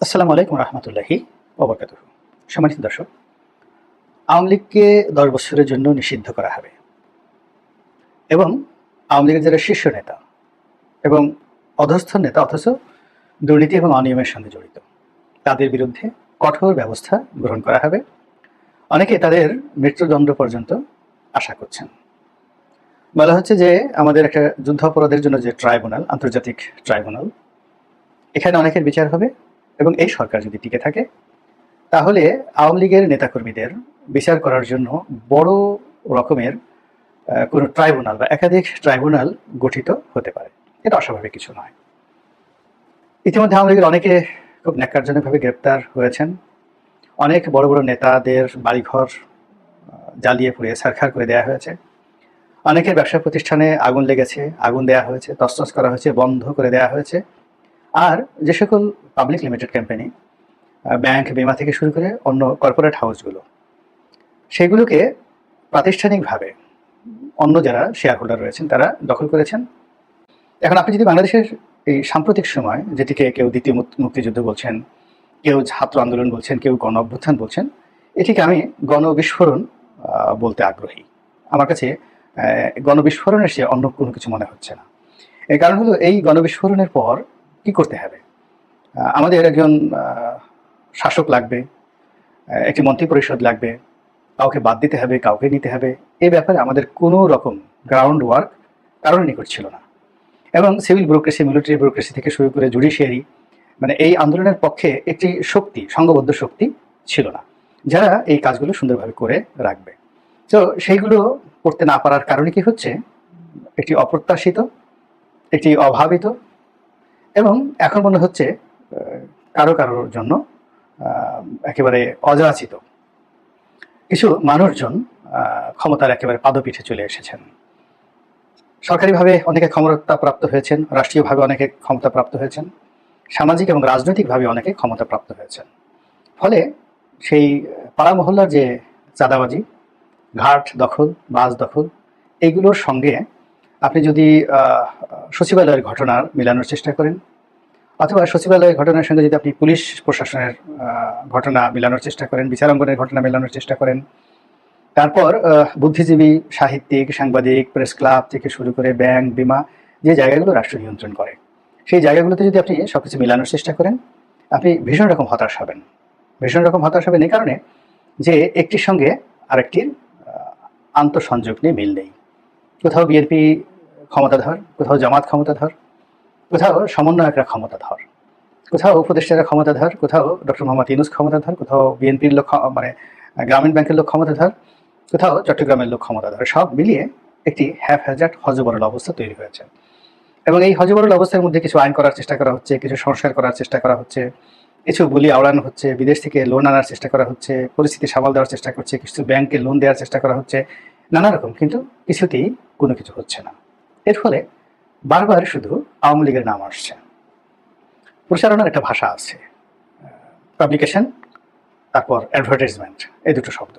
আসসালামু আলাইকুম রহমতুল্লাহি ওবরকাতুহ। সম্মানিত দর্শক, আওয়ামী লীগকে ১০ বছরের জন্য নিষিদ্ধ করা হবে এবং আওয়ামী লীগের যারা শীর্ষ নেতা এবং অধস্থ নেতা অথচ দুর্নীতি এবং অনিয়মের সঙ্গে জড়িত তাদের বিরুদ্ধে কঠোর ব্যবস্থা গ্রহণ করা হবে। অনেকে তাদের মৃত্যুদণ্ড পর্যন্ত আশা করছেন। বলা হচ্ছে যে আমাদের একটা যুদ্ধ অপরাধের জন্য যে ট্রাইব্যুনাল, আন্তর্জাতিক ট্রাইব্যুনাল, এখানে অনেকের বিচার হবে এবং এই সরকার যদি টিকে থাকে তাহলে আওয়ামী লীগের নেতাকর্মীদের বিচার করার জন্য বড় রকমের কোনো ট্রাইব্যুনাল বা একাধিক ট্রাইব্যুনাল গঠিত হতে পারে। এটা অস্বাভাবিক কিছু নয়। ইতিমধ্যে আওয়ামী লীগের অনেকে খুব ন্যাক্কারজনকভাবে গ্রেপ্তার হয়েছেন। অনেক বড় বড় নেতাদের বাড়িঘর জ্বালিয়ে পুড়িয়ে ছারখার করে দেওয়া হয়েছে। অনেকের ব্যবসা প্রতিষ্ঠানে আগুন লেগেছে, আগুন দেওয়া হয়েছে, তছনছ করা হয়েছে, বন্ধ করে দেওয়া হয়েছে। আর যে সকল পাবলিক লিমিটেড কোম্পানি, ব্যাংক, বিমা থেকে শুরু করে অন্য কর্পোরেট হাউসগুলো, সেগুলোকে প্রাতিষ্ঠানিকভাবে অন্য যারা শেয়ার হোল্ডার রয়েছেন তারা দখল করেছেন। এখন আপনি যদি বাংলাদেশের এই সাম্প্রতিক সময়, যেটিকে কেউ দ্বিতীয় মুক্তিযুদ্ধ বলছেন, কেউ ছাত্র আন্দোলন বলছেন, কেউ গণ অভ্যুত্থান বলছেন, এটিকে আমি গণবিস্ফোরণ বলতে আগ্রহী। আমার কাছে গণবিস্ফোরণের সে অন্য কোনো কিছু মনে হচ্ছে না। এর কারণ হলো এই গণবিস্ফোরণের পর কি করতে হবে? আমাদের একজন শাসক লাগবে, একটি মন্ত্রী পরিষদ লাগবে, কাউকে বাদ দিতে হবে, কাউকে নিতে হবে। এই ব্যাপারে আমাদের কোনো রকম গ্রাউন্ড ওয়ার্ক কারোর নিকট ছিল না। এবং সিভিল ব্যুরোক্রেসি, মিলিটারি ব্যুরোক্রেসি থেকে শুরু করে জুডিশিয়ারি, মানে এই আন্দোলনের পক্ষে একটি শক্তি, সংঘবদ্ধ শক্তি ছিল না যারা এই কাজগুলো সুন্দরভাবে করে রাখবে। তো সেইগুলো করতে না পারার কারণে কি হচ্ছে? একটি অপ্রত্যাশিত, একটি অভাবিত এবং এখন মনে হচ্ছে কারোর জন্য একেবারে অযাচিত কিছু মানুষজন ক্ষমতার একেবারে পাদপীঠে চলে এসেছেন। সরকারিভাবে অনেকে ক্ষমতাপ্রাপ্ত হয়েছেন, রাষ্ট্রীয়ভাবে অনেকে ক্ষমতাপ্রাপ্ত হয়েছেন, সামাজিক এবং রাজনৈতিকভাবে অনেকে ক্ষমতাপ্রাপ্ত হয়েছেন। ফলে সেই পাড়া মহল্লার যে চাঁদাবাজি, ঘাট দখল, বাস দখল, এইগুলোর সঙ্গে আপনি যদি সচিবালয়ের ঘটনা মিলানোর চেষ্টা করেন, অথবা সচিবালয়ের ঘটনার সঙ্গে যদি আপনি পুলিশ প্রশাসনের ঘটনা মিলানোর চেষ্টা করেন, বিচারাঙ্গনের ঘটনা মেলানোর চেষ্টা করেন, তারপর বুদ্ধিজীবী, সাহিত্যিক, সাংবাদিক, প্রেস ক্লাব থেকে শুরু করে ব্যাংক, বিমা, যে জায়গাগুলো রাষ্ট্র নিয়ন্ত্রণ করে, সেই জায়গাগুলোতে যদি আপনি সবকিছু মেলানোর চেষ্টা করেন, আপনি ভীষণ রকম হতাশ হবেন। ভীষণ রকম হতাশ হবেন এই কারণে যে একটির সঙ্গে আরেকটির আন্তঃসংযোগ নিয়ে মিল নেই। কোথাও বিএনপি ক্ষমতাধর, কোথাও জামাত ক্ষমতাধর, কোথাও সমন্বয়করা ক্ষমতাধর, কোথাও উপদেষ্টারা ক্ষমতাধর, কোথাও ডক্টর মোহাম্মদ ইউনূস ক্ষমতাধর, কোথাও বিএনপির লোক মানে গ্রামীণ ব্যাংকের লোক ক্ষমতাধর, কোথাও চট্টগ্রামের লোক ক্ষমতাধর। সব মিলিয়ে একটি হ্যাজার্ড হযবরল অবস্থা তৈরি হয়েছে এবং এই হযবরল অবস্থার মধ্যে কিছু আইন করার চেষ্টা করা হচ্ছে, কিছু সংস্কার করার চেষ্টা করা হচ্ছে, কিছু বুলি আওড়ানো হচ্ছে, বিদেশ থেকে লোন আনার চেষ্টা করা হচ্ছে, পরিস্থিতি সামাল দেওয়ার চেষ্টা করছে, কিছু ব্যাংকে লোন দেওয়ার চেষ্টা করা হচ্ছে, নানা রকম, কিন্তু কিছুতেই কোনো কিছু হচ্ছে না। এর ফলে বারবার শুধু আওয়ামী লীগের নাম আসছে। প্রচারণার একটা ভাষা আছে, পাবলিকেশন, তারপর অ্যাডভার্টাইজমেন্ট, এই দুটো শব্দ।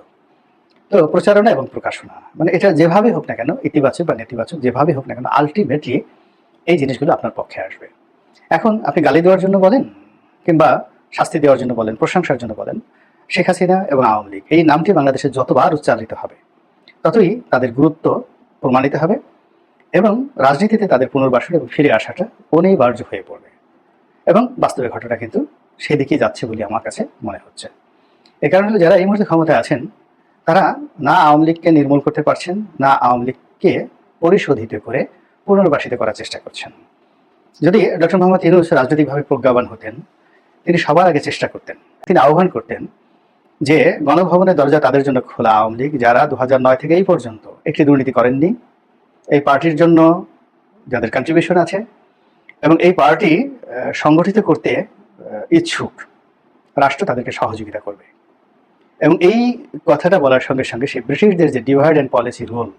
তো প্রচারণা এবং প্রকাশনা, মানে এটা যেভাবে হোক না কেন, ইতিবাচক বা নেতিবাচক যেভাবে হোক না কেন, আলটিমেটলি এই জিনিসগুলো আপনার পক্ষে আসবে। এখন আপনি গালি দেওয়ার জন্য বলেন, কিংবা শাস্তি দেওয়ার জন্য বলেন, প্রশংসার জন্য বলেন, শেখ হাসিনা এবং আওয়ামী লীগ এই নামটি বাংলাদেশে যতবার উচ্চারিত হবে ততই তাদের গুরুত্ব প্রমাণিত হবে এবং রাজনীতিতে তাদের পুনর্বাসন এবং ফিরে আসাটা অনিবার্য হয়ে পড়বে। এবং বাস্তবে ঘটনা কিন্তু সেদিকেই যাচ্ছে বলে আমার কাছে মনে হচ্ছে। এ কারণে যারা এই মুহূর্তে ক্ষমতায় আছেন তারা না আওয়ামী লীগকে নির্মূল করতে পারছেন, না আওয়ামী লীগকে পরিশোধিত করে পুনর্বাসিত করার চেষ্টা করছেন। যদি ডক্টর মোহাম্মদ ইউনূস রাজনৈতিকভাবে প্রজ্ঞাবান হতেন, তিনি সবার আগে চেষ্টা করতেন, তিনি আহ্বান করতেন যে গণভবনের দরজা তাদের জন্য খোলা, আওয়ামী লীগ যারা 2009 থেকে এই পর্যন্ত একটি দুর্নীতি করেননি, এই পার্টির জন্য যাদের কন্ট্রিবিউশন আছে এবং এই পার্টি সংগঠিত করতে ইচ্ছুক, রাষ্ট্র তাদেরকে সহযোগিতা করবে। এবং এই কথাটা বলার সঙ্গে সঙ্গে সেই ব্রিটিশদের যে ডিভাইড অ্যান্ড পলিসি রুল,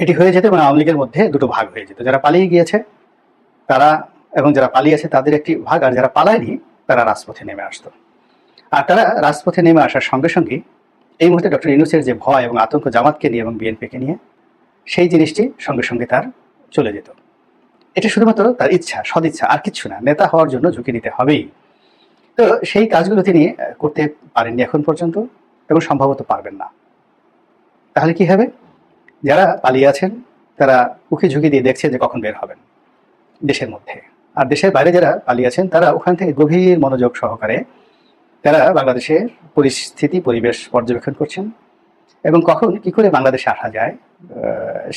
এটি হয়ে যেত এবং আওয়ামী লীগের মধ্যে দুটো ভাগ হয়ে যেত। যারা পালিয়ে গিয়েছে তারা এবং যারা পালিয়েছে তাদের একটি ভাগ, আর যারা পালায়নি তারা রাজপথে নেমে আসতো। আর তারা রাজপথে নেমে আসার সঙ্গে সঙ্গে এই মুহূর্তে ডক্টর ইউনূসের যে ভয় এবং আতঙ্ক জামাতকে নিয়ে এবং বিএনপিকে নিয়ে, সেই জিনিসটি সঙ্গে সঙ্গে তার চলে যেত। এটা শুধুমাত্র তার ইচ্ছা, সদিচ্ছা, আর কিচ্ছু না। নেতা হওয়ার জন্য ঝুঁকি নিতে হবেই। তো সেই কাজগুলো তিনি করতে পারেননি এখন পর্যন্ত, এবং সম্ভবত পারবেন না। তাহলে কি হবে? যারা পালিয়ে আছেন তারা উকি ঝুঁকি দিয়ে দেখছে যে কখন বের হবেন দেশের মধ্যে, আর দেশের বাইরে যারা পালিয়ে আছেন তারা ওখান থেকে গভীর মনোযোগ সহকারে তারা বাংলাদেশের পরিস্থিতি পরিবেশ পর্যবেক্ষণ করছেন, এবং কখন কি করে বাংলাদেশে আসা যায়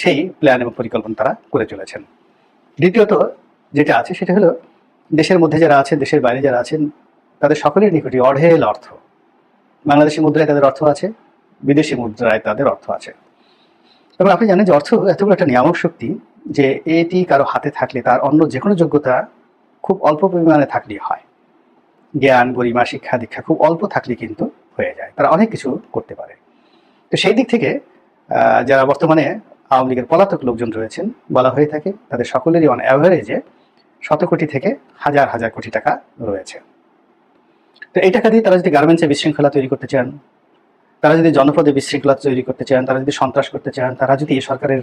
সেই প্ল্যান এবং পরিকল্পনা তারা করে চলেছেন। দ্বিতীয়ত যেটা আছে সেটা হলো, দেশের মধ্যে যারা আছেন, দেশের বাইরে যারা আছেন, তাদের সকলের নিকটই অঢেল অর্থ। বাংলাদেশি মুদ্রায় তাদের অর্থ আছে, বিদেশি মুদ্রায় তাদের অর্থ আছে। এবং আপনি জানেন যে অর্থ এত বড় একটা নিয়ামক শক্তি যে এটি কারো হাতে থাকলে তার অন্য যে কোনো যোগ্যতা খুব অল্প পরিমাণে থাকলেই হয়। জ্ঞান, গরিমা, শিক্ষা দীক্ষা খুব অল্প থাকলে কিন্তু হয়ে যায়, তারা অনেক কিছু করতে পারে। তো সেই দিক থেকে যারা বর্তমানে আওয়ামী লীগের পলাতক লোকজন রয়েছেন, বলা হয়ে থাকে তাদের সকলেরই অন অ্যাভারেজে 100 কোটি থেকে হাজার হাজার কোটি টাকা রয়েছে। তো এই টাকা দিয়ে তারা যদি গার্মেন্টসে বিশৃঙ্খলা তৈরি করতে চান, তারা যদি জনপদে বিশৃঙ্খলা তৈরি করতে চান, তারা যদি সন্ত্রাস করতে চান, তারা যদি সরকারের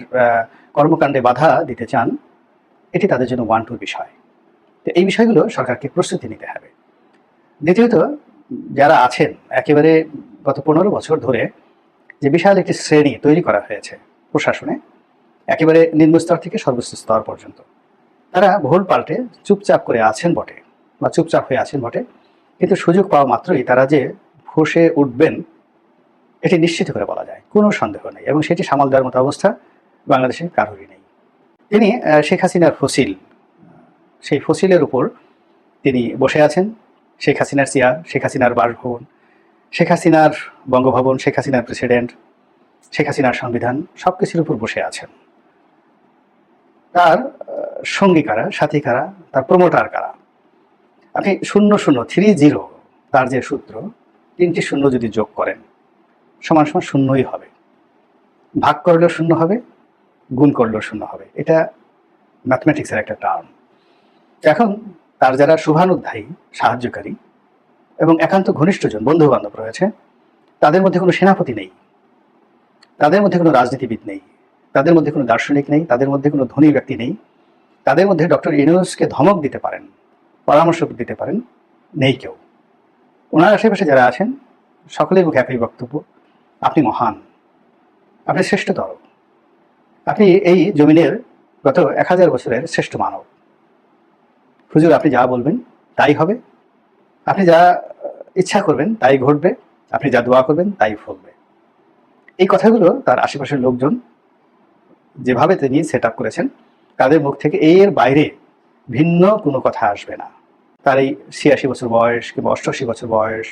কর্মকাণ্ডে বাধা দিতে চান, এটি তাদের জন্য ওয়ান টুর বিষয়। তো এই বিষয়গুলো সরকারকে প্রস্তুতি নিতে হবে। দ্বিতীয়ত, যারা আছেন একেবারে গত 15 বছর ধরে যে বিশাল একটি শ্রেণী তৈরি করা হয়েছে প্রশাসনে, একেবারে নিম্নস্তর থেকে সর্বোচ্চ স্তর পর্যন্ত, তারা ভুল পাল্টে চুপচাপ করে আছেন বটে, বা চুপচাপ হয়ে আছেন বটে, কিন্তু সুযোগ পাওয়া মাত্রই তারা যে ফসে উঠবেন এটি নিশ্চিত করে বলা যায়, কোনো সন্দেহ নেই, এবং সেটি সামাল দেওয়ার মতো অবস্থা বাংলাদেশে কারোরই নেই। তিনি শেখ হাসিনার ফসিল, সেই ফসিলের উপর তিনি বসে আছেন। শেখ হাসিনার চেয়ার, শেখ হাসিনার বাসভবন, শেখ হাসিনার বঙ্গভবন, শেখ হাসিনার প্রেসিডেন্ট, শেখ হাসিনার সংবিধান, সব কিছুর উপর বসে আছেন। তার সঙ্গী কারা, সাথী কারা, তার প্রমোটার কারা? আপনি 0030 তার যে সূত্র, 3টি শূন্য যদি যোগ করেন সমান সমান শূন্যই হবে। ভাগ করলেও শূন্য হবে, গুণ করলেও শূন্য হবে। এটা ম্যাথমেটিক্সের একটা টার্ম। এখন তার যারা শুভানুধ্যায়ী, সাহায্যকারী এবং একান্ত ঘনিষ্ঠজন, বন্ধু বান্ধব রয়েছে, তাদের মধ্যে কোনো সেনাপতি নেই, তাদের মধ্যে কোনো রাজনীতিবিদ নেই, তাদের মধ্যে কোনো দার্শনিক নেই, তাদের মধ্যে কোনো ধনী ব্যক্তি নেই, তাদের মধ্যে ডক্টর ইউনূসকে ধমক দিতে পারেন, পরামর্শ দিতে পারেন, নেই কেউ। ওনার আশেপাশে যারা আছেন সকলের মুখে একই বক্তব্য, আপনি মহান, আপনি শ্রেষ্ঠতর, আপনি এই জমিনের গত 1000 বছরের শ্রেষ্ঠ মানব। হুজুর, আপনি যা বলবেন তাই হবে, আপনি যা ইচ্ছা করবেন তাই ঘটবে, আপনি যা দোয়া করবেন তাই ফলবে। এই কথাগুলো তার আশেপাশের লোকজন যেভাবে তিনি সেট আপ করেছেন, তাদের মুখ থেকে এর বাইরে ভিন্ন কোনো কথা আসবে না। তার এই 86 বছর বয়স কিংবা 88 বছর বয়স,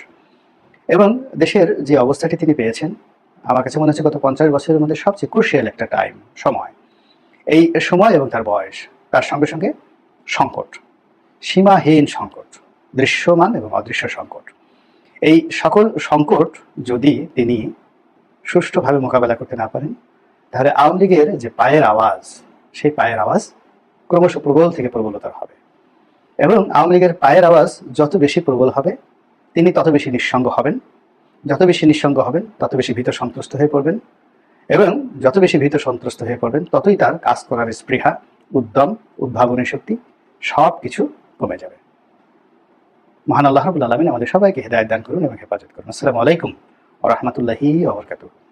এবং দেশের যে অবস্থাটি তিনি পেয়েছেন, আমার কাছে মনে হচ্ছে গত 50 বছরের মধ্যে সবচেয়ে ক্রুশিয়াল একটা সময়। এই সময় এবং তার বয়স, তার সঙ্গে সঙ্গে সংকট, সীমাহীন সংকট, দৃশ্যমান এবং অদৃশ্য সংকট, এই সকল সংকট যদি তিনি সুষ্ঠুভাবে মোকাবেলা করতে না পারেন, তাহলে আওয়ামী লীগের যে পায়ের আওয়াজ, সেই পায়ের আওয়াজ ক্রমশ প্রবল থেকে প্রবলতর হবে। এবং আওয়ামী লীগের পায়ের আওয়াজ যত বেশি প্রবল হবে, তিনি তত বেশি নিঃসঙ্গ হবেন, যত বেশি নিঃসঙ্গ হবেন তত বেশি ভীত সন্ত্রস্ত হয়ে পড়বেন, এবং যত বেশি ভীত সন্ত্রস্ত হয়ে পড়বেন ততই তার কাজ করার স্পৃহা, উদ্যম, উদ্ভাবনী শক্তি সব কিছু কমে যাবে। মহান আল্লাহ রাব্বুল আলামিন আমাদের সবাইকে হেদায়েত দান করুন এবং হেফাজত করুন। আসসালামু আলাইকুম ওয়া রাহমাতুল্লাহি ওয়া বারাকাতুহু।